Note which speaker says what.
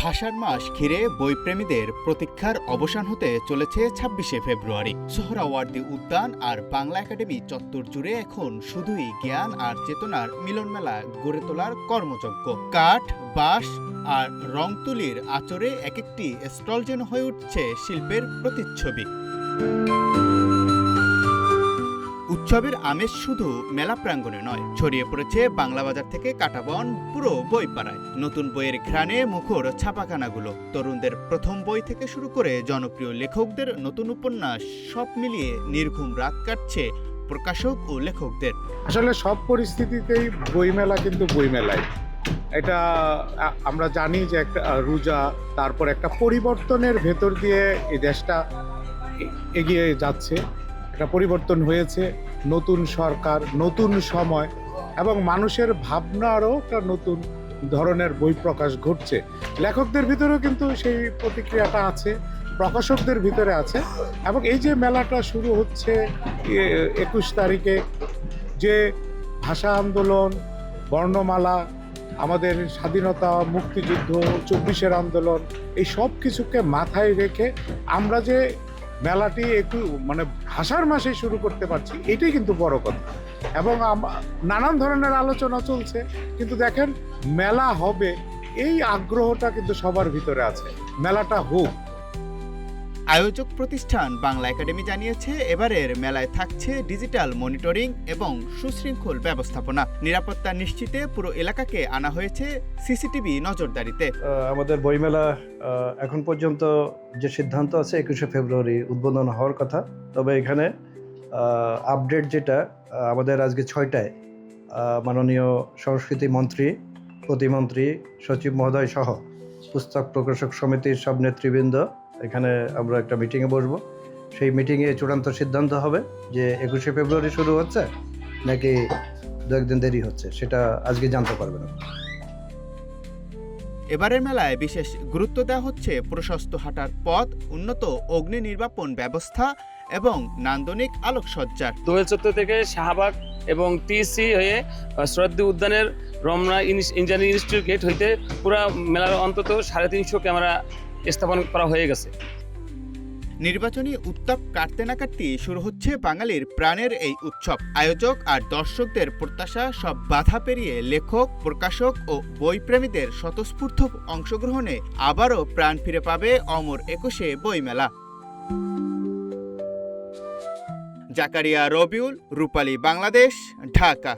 Speaker 1: ভাষার মাস ঘিরে বইপ্রেমীদের প্রতীক্ষার অবসান হতে চলেছে ২৬শে ফেব্রুয়ারি। সোহরাওয়ার্দী উদ্যান আর বাংলা একাডেমি চত্বর জুড়ে এখন শুধুই জ্ঞান আর চেতনার মিলনমেলা গড়ে তোলার কর্মযজ্ঞ। কাঠ, বাঁশ আর রং তুলির আঁচড়ে এক একটি স্টল যেন হয়ে উঠছে শিল্পের প্রতিচ্ছবি। উৎসবের আমেজ শুধু মেলা প্রাঙ্গণে নয়, ছড়িয়ে পড়েছে বাংলা বাজার থেকে কাঁটাবন পুরো বইপাড়ায়। নতুন বইয়ের ঘ্রাণে মুখর ছাপাখানাগুলো, তরুণদের প্রথম বই থেকে শুরু করে জনপ্রিয় লেখকদের নতুন উপন্যাস, সব মিলিয়ে নির্ঘুম রাত কাটছে প্রকাশক ও লেখকদের।
Speaker 2: আসলে সব পরিস্থিতিতেই বইমেলা কিন্তু বইমেলাই। এটা আমরা জানি যে একটা রুজা, তারপর একটা পরিবর্তনের ভেতর দিয়ে এই দেশটা এগিয়ে যাচ্ছে। একটা পরিবর্তন হয়েছে, নতুন সরকার, নতুন সময় এবং মানুষের ভাবনারও একটা নতুন ধরনের বই প্রকাশ ঘটছে। লেখকদের ভিতরেও কিন্তু সেই প্রতিক্রিয়াটা আছে, প্রকাশকদের ভিতরে আছে। এবং এই যে মেলাটা শুরু হচ্ছে ২১ তারিখে, যে ভাষা আন্দোলন, বর্ণমালা, আমাদের স্বাধীনতা, মুক্তিযুদ্ধ, ২৪-এর আন্দোলন, এই সব কিছুকে মাথায় রেখে আমরা যে মেলাটি একটু ভাষার মাসে শুরু করতে পারছি, এটাই কিন্তু বড় কথা। এবং নানান ধরনের আলোচনা চলছে, কিন্তু দেখেন মেলা হবে এই আগ্রহটা কিন্তু সবার ভিতরে আছে, মেলাটা হোক।
Speaker 1: আয়োজক প্রতিষ্ঠান বাংলা একাডেমি জানিয়েছে, এবারের মেলায় থাকছে ডিজিটাল মনিটরিং এবং সুশৃঙ্খল ব্যবস্থাপনা। নিরাপত্তা নিশ্চিতে পুরো এলাকাকে আনা হয়েছে সিসিটিভি নজরদারিতে।
Speaker 3: আমাদের বইমেলা এখন পর্যন্ত যে সিদ্ধান্ত আছে ২১শে ফেব্রুয়ারি উদ্বোধন হওয়ার কথা। তবে এখানে আপডেট যেটা আমাদের আজকে ৬টায় মাননীয় সংস্কৃতি মন্ত্রী, প্রতিমন্ত্রী, সচিব মহোদয় সহ পুস্তক প্রকাশক সমিতির সব নেতৃবৃন্দ এখানে আমরা একটা মিটিংয়ে বসবো। সেই মিটিংয়ে চূড়ান্ত সিদ্ধান্ত হবে যে ২১শে ফেব্রুয়ারি শুরু হচ্ছে নাকি দু একদিন দেরি হচ্ছে, সেটা আজকে জানতে পারবেন।
Speaker 1: এবারের মেলায় বিশেষ গুরুত্ব দেওয়া হচ্ছে প্রশস্ত হাঁটার পথ, উন্নত অগ্নি নির্বাপন ব্যবস্থা এবং নান্দনিক আলোকসজ্জার।
Speaker 4: দোয়েল চত্বর থেকে শাহবাগ এবং টিসি হয়ে সোহরাওয়ার্দী উদ্যানের রমনা ইঞ্জিনিয়ারিং ইনস্টিটিউট গেট হইতে পুরো মেলার অন্তত ৩৫০ ক্যামেরা স্থাপন করা হয়ে গেছে।
Speaker 1: নির্বাচনী উত্তাপ কাটতে না কাটতেই শুরু হচ্ছে বাঙালির প্রাণের এই উৎসব। আয়োজক আর দর্শকদের প্রত্যাশা সব বাধা পেরিয়ে লেখক, প্রকাশক ও বইপ্রেমীদের স্বতঃস্ফূর্ত অংশগ্রহণে আবারও প্রাণ ফিরে পাবে অমর ২১শে বইমেলা। জাকারিয়া রবিউল, রূপালী বাংলাদেশ, ঢাকা।